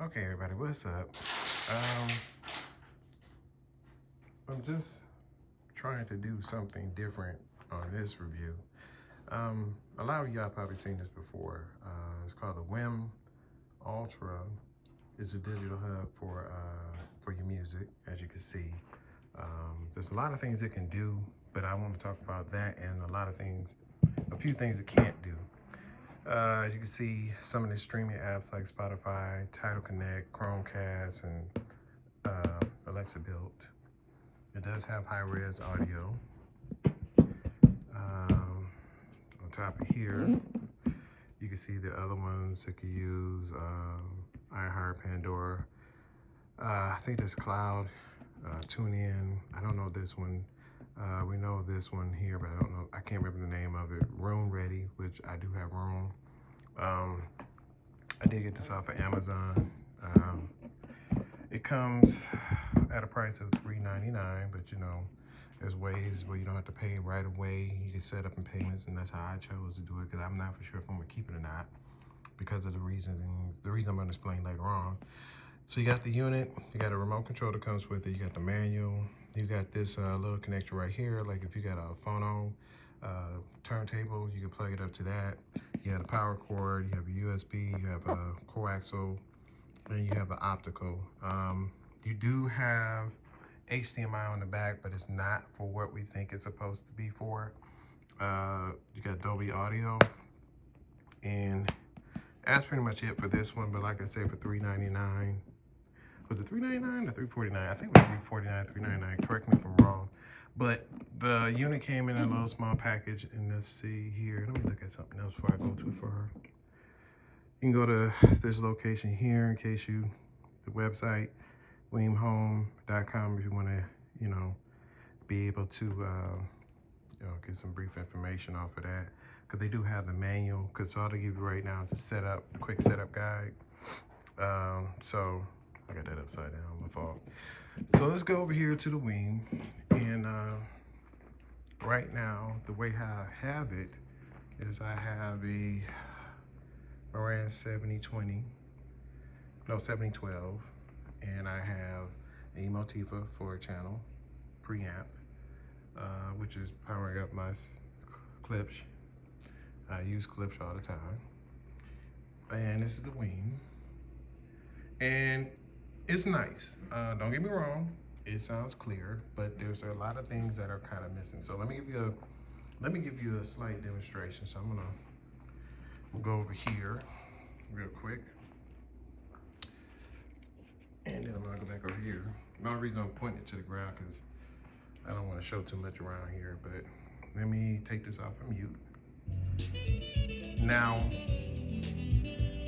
Okay, everybody, what's up? Um, I'm just trying to do something different on this review. A lot of y'all probably seen this before. It's called the WIIM Ultra. It's a digital hub for your music, as you can see. There's a lot of things it can do, but I want to talk about that and a few things it can't do. As you can see, some of the streaming apps like Spotify, Tidal Connect, Chromecast, and Alexa built. It does have high-res audio. On top of here, you can see the other ones that you use, iHeart, Pandora. I think there's Cloud, TuneIn. I don't know this one. We know this one here, but I don't know. I can't remember the name of it. Room Ready, which I do have Room. I did get this off of Amazon. It comes at a price of $3.99, but you know, there's ways where you don't have to pay right away. You can set up in payments, and that's how I chose to do it, because I'm not for sure if I'm gonna keep it or not, because of the reason I'm gonna explain later on. So you got the unit, you got a remote control that comes with it, you got the manual, you got this little connector right here, like if you got a phono turntable, you can plug it up to that. You have a power cord, you have a USB, you have a coaxial, and you have an optical. You do have HDMI on the back, but it's not for what we think it's supposed to be for. You got Dolby Audio, and that's pretty much it for this one. But like I said, for $3.99, was it $3.99 or $3.49? I think it was $3.49, $3.99. Correct me if I'm wrong. But the unit came in a little small package, and let's see here. Let me look at something else before I go too far. You can go to this location here in case the website, WIIMHome.com, if you want to, be able to, get some brief information off of that. Because they do have the manual, because all they give you right now is a quick setup guide. So I got that upside down, my fault. So let's go over here to the WIIM, and right now, the way how I have it is I have a Marantz 7012, and I have a Motiva 4-channel preamp, which is powering up my clips. I use clips all the time. And this is the WIIM. And it's nice. Don't get me wrong, it sounds clear, but there's a lot of things that are kind of missing. So let me give you a slight demonstration. So I'm gonna go over here real quick, and then I'm gonna go back over here. The only reason I'm pointing it to the ground because I don't want to show too much around here, but let me take this off of mute. Now,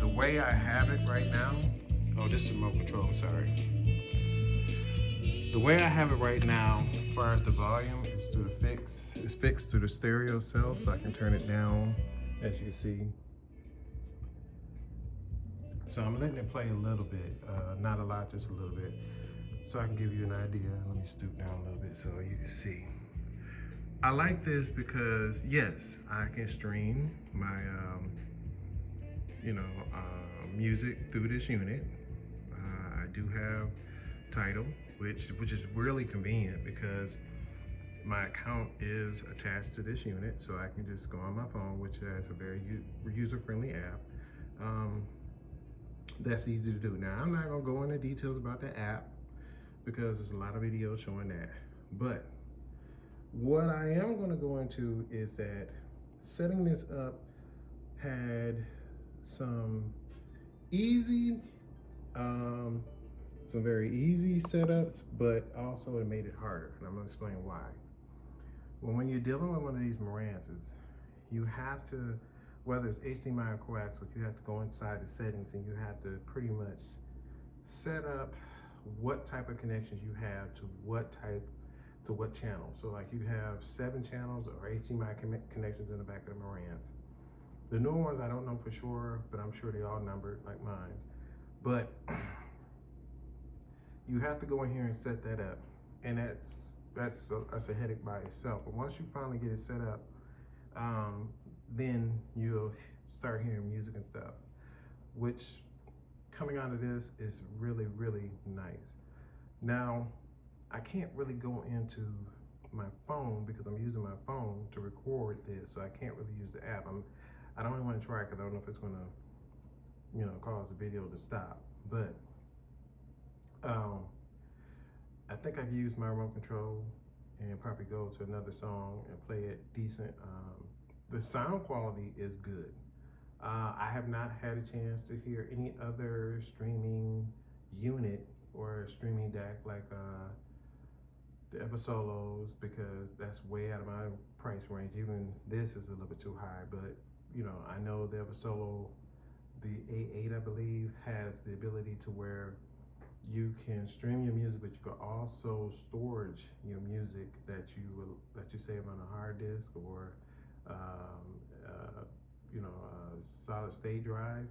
the way I have it right now, this is remote control, I'm sorry. The way I have it right now, as far as the volume, it's fixed to the stereo cell, so I can turn it down, as you can see. So I'm letting it play a little bit, not a lot, just a little bit, so I can give you an idea. Let me stoop down a little bit so you can see. I like this because, yes, I can stream my, music through this unit. I do have Tidal, which is really convenient because my account is attached to this unit, so I can just go on my phone, which has a very user-friendly app. That's easy to do. Now, I'm not gonna go into details about the app because there's a lot of videos showing that. But what I am gonna go into is that setting this up had some very easy setups, but also it made it harder, and I'm gonna explain why. Well, when you're dealing with one of these Marantzes, you have to, whether it's HDMI or coaxial, you have to go inside the settings and you have to pretty much set up what type of connections you have to what channel. So like you have 7 channels or HDMI connections in the back of the Marantz. The newer ones I don't know for sure, but I'm sure they all numbered like mine. But you have to go in here and set that up, and that's a headache by itself. But once you finally get it set up, then you'll start hearing music and stuff, which coming out of this is really, really nice. Now, I can't really go into my phone because I'm using my phone to record this, so I can't really use the app. I don't even want to try it because I don't know if it's going to, cause the video to stop. But um, I think I can use my remote control and probably go to another song and play it decent. The sound quality is good. I have not had a chance to hear any other streaming unit or streaming deck like the Ever Solos, because that's way out of my price range. Even this is a little bit too high, but I know the Ever Solo, the A8, I believe, has the ability to where you can stream your music, but you can also storage your music that you save on a hard disk or a solid state drive,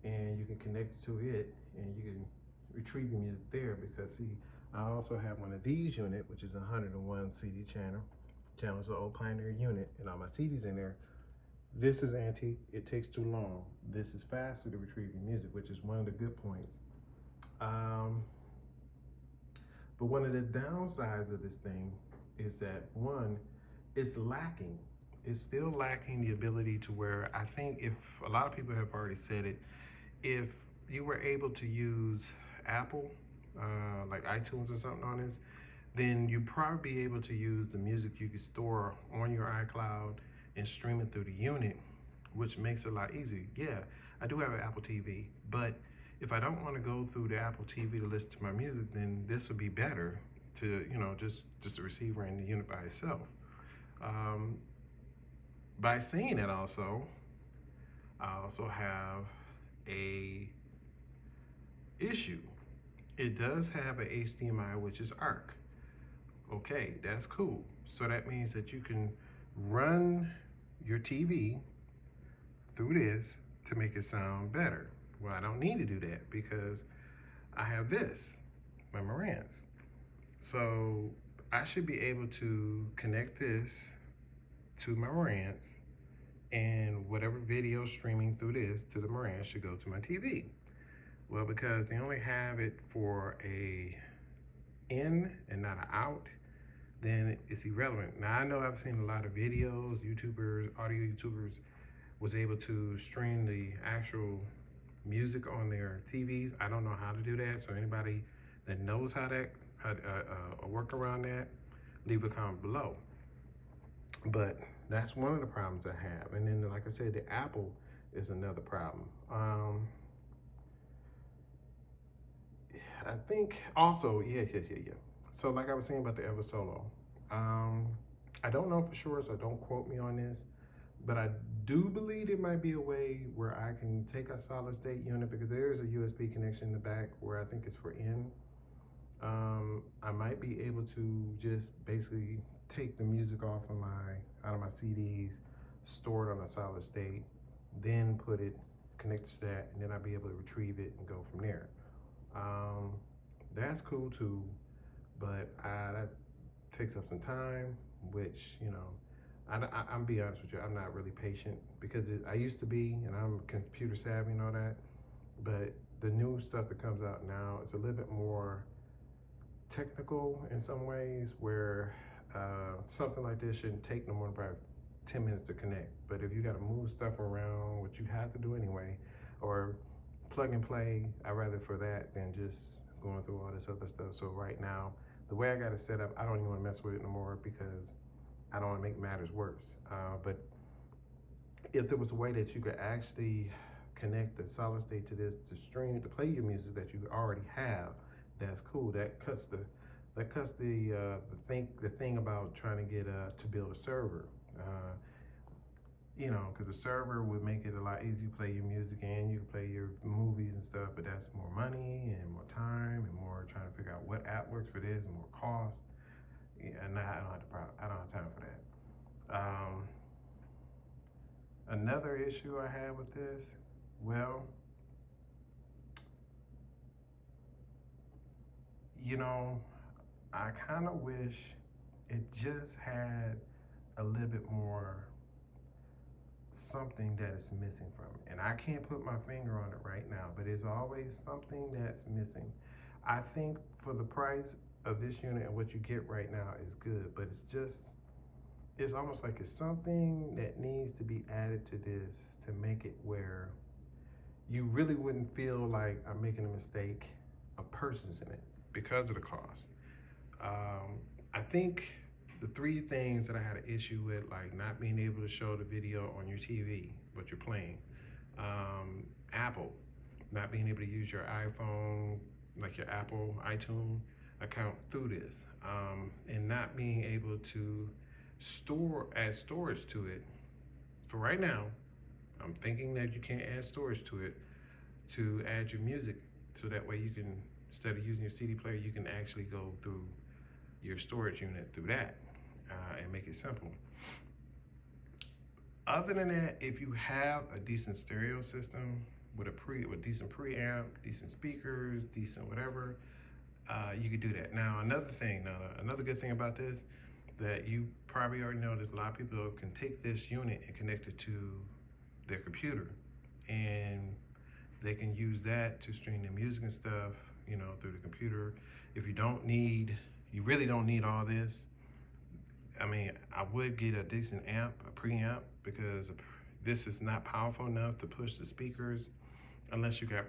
and you can connect it to it, and you can retrieve your music there. Because see, I also have one of these unit, which is a 101 CD channel. Channel's an old Pioneer unit, and all my CDs in there. This is antique. It takes too long. This is faster to retrieve your music, which is one of the good points. But one of the downsides of this thing is that, one, it's lacking. It's still lacking the ability to where, I think, if a lot of people have already said it, if you were able to use Apple, like iTunes or something on this, then you'd probably be able to use the music you could store on your iCloud and stream it through the unit, which makes it a lot easier. Yeah, I do have an Apple TV, but if I don't want to go through the Apple TV to listen to my music, then this would be better to, just the receiver and the unit by itself. By saying that also, I also have a issue. It does have an HDMI, which is ARC. Okay, that's cool. So that means that you can run your TV through this to make it sound better. Well, I don't need to do that because I have this, my Marantz. So I should be able to connect this to my Marantz, and whatever video streaming through this to the Marantz should go to my TV. Well, because they only have it for a in and not an out, then it's irrelevant. Now, I know I've seen a lot of videos, YouTubers, audio YouTubers was able to stream the actual music on their TVs. I don't know how to do that, so anybody that knows how to work around that, leave a comment below. But that's one of the problems I have. And then, like I said, the Apple is another problem. I think also, yeah. So like I was saying about the Ever Solo, I don't know for sure, so don't quote me on this, but I do believe there might be a way where I can take a solid state unit, because there is a USB connection in the back where I think it's for in. I might be able to just basically take the music out of my CDs, store it on a solid state, then connect to that, and then I'll be able to retrieve it and go from there. That's cool too, but that takes up some time, which, I'm be honest with you, I'm not really patient, because I used to be, and I'm computer savvy and all that, but the new stuff that comes out now is a little bit more technical in some ways, where something like this shouldn't take no more than about 10 minutes to connect. But if you got to move stuff around, which you have to do anyway, or plug and play, I'd rather for that than just going through all this other stuff. So right now, the way I got it set up, I don't even want to mess with it no more, because I don't want to make matters worse. But if there was a way that you could actually connect the solid state to this to stream, to play your music that you already have, that's cool. That cuts the thing about trying to get to build a server. Because the server would make it a lot easier to play your music, and you can play your movies and stuff, but that's more money and more time and more trying to figure out what app works for this and more cost. Yeah, and I don't have time for that. Another issue I have with this, well, I kind of wish it just had a little bit more something that is missing from it. And I can't put my finger on it right now, but there's always something that's missing. I think for the price of this unit and what you get right now is good, but it's almost like it's something that needs to be added to this to make it where you really wouldn't feel like I'm making a mistake of persons in it because of the cost. I think the three things that I had an issue with, like not being able to show the video on your TV, what you're playing, Apple, not being able to use your iPhone, like your Apple iTunes account through this, and not being able to add storage to it. For right now, I'm thinking that you can't add storage to it to add your music, so that way you can, instead of using your CD player, you can actually go through your storage unit through that and make it simple. Other than that, if you have a decent stereo system with with decent preamp, decent speakers, decent whatever, you could do that. Now another good thing about this that you probably already know, there's a lot of people who can take this unit and connect it to their computer, and they can use that to stream their music and stuff, through the computer. If you really don't need all this. I mean, I would get a decent amp, a preamp, because this is not powerful enough to push the speakers unless you got,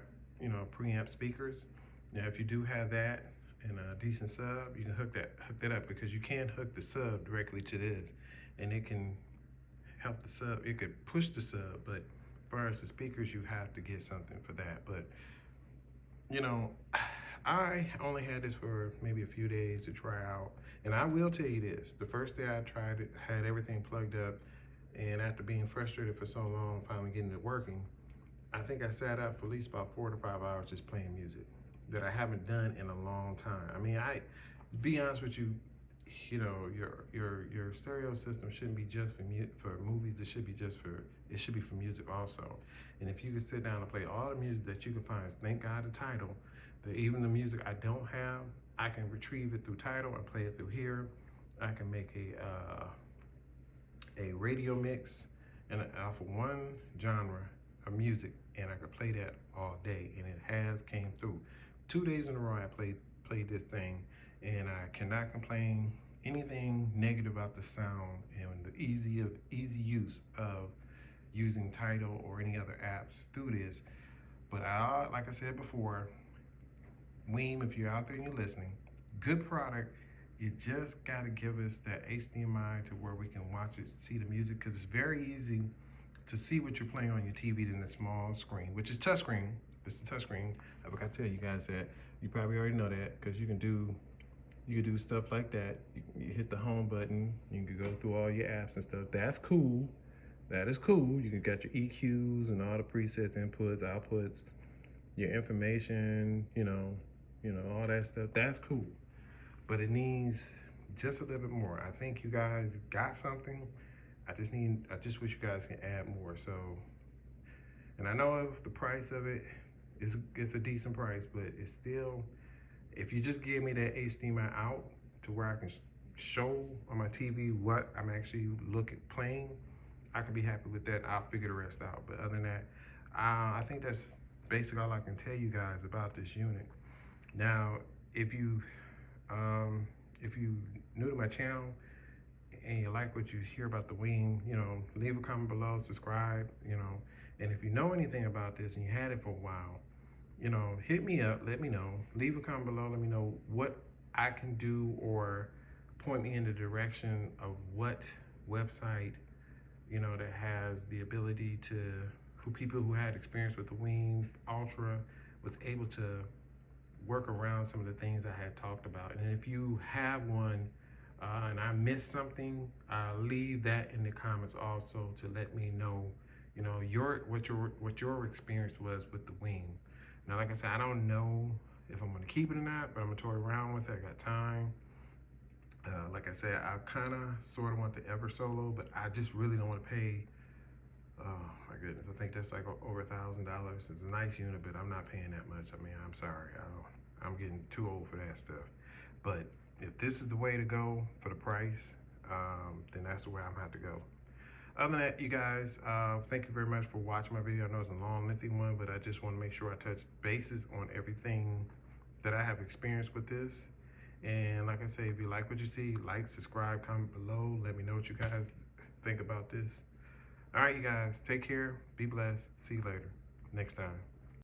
preamp speakers. Now, if you do have that and a decent sub, you can hook that up, because you can hook the sub directly to this, and it can help the sub. It could push the sub, but as far as the speakers, you have to get something for that. But I only had this for maybe a few days to try out. And I will tell you this, the first day I tried it, had everything plugged up, and after being frustrated for so long, finally getting it working, I think I sat up for at least about 4 to 5 hours just playing music that I haven't done in a long time. I mean, to be honest with you, your stereo system shouldn't be just for movies. It should be for music also. And if you could sit down and play all the music that you can find, thank God the Tidal, that even the music I don't have, I can retrieve it through Tidal and play it through here. I can make a radio mix and off of one genre of music, and I could play that all day, and it has came through. 2 days in a row I played this thing, and I cannot complain anything negative about the sound and the easy use of using Tidal or any other apps through this. But like I said before, WIIM, if you're out there and you're listening, good product. You just gotta give us that HDMI to where we can watch it, see the music, because it's very easy to see what you're playing on your TV than the small screen, which is touchscreen. This is touchscreen. I forgot to tell you guys that. You probably already know that, because you can do stuff like that. You hit the home button, you can go through all your apps and stuff. That's cool. That is cool. You can get your EQs and all the presets, inputs, outputs, your information, all that stuff. That's cool. But it needs just a little bit more. I think you guys got something. I just wish you guys can add more. So, and I know the price of it it's a decent price, but it's still, if you just give me that HDMI out to where I can show on my TV what I'm actually playing, I can be happy with that. I'll figure the rest out. But other than that, I think that's basically all I can tell you guys about this unit. Now, if you new to my channel and you like what you hear about the WIIM, leave a comment below, subscribe, and if you know anything about this and you had it for a while, hit me up, let me know, leave a comment below, let me know what I can do, or point me in the direction of what website, that has the ability to, for people who had experience with the WIIM Ultra, was able to work around some of the things I had talked about. And if you have one and I missed something, leave that in the comments also to let me know, what your experience was with the WIIM. Now, like I said, I don't know if I'm gonna keep it or not, but I'm gonna toy around with it. I got time. Like I said, I sort of want the Ever Solo, but I just really don't want to pay. Oh my goodness, I think that's like over $1,000. It's a nice unit, but I'm not paying that much. I mean, I'm sorry, I'm getting too old for that stuff. But if this is the way to go for the price, then that's the way I'm gonna have to go. Other than that, you guys, thank you very much for watching my video. I know it's a long, lengthy one, but I just want to make sure I touch bases on everything that I have experienced with this. And like I say, if you like what you see, like, subscribe, comment below. Let me know what you guys think about this. All right, you guys, take care. Be blessed. See you later. Next time.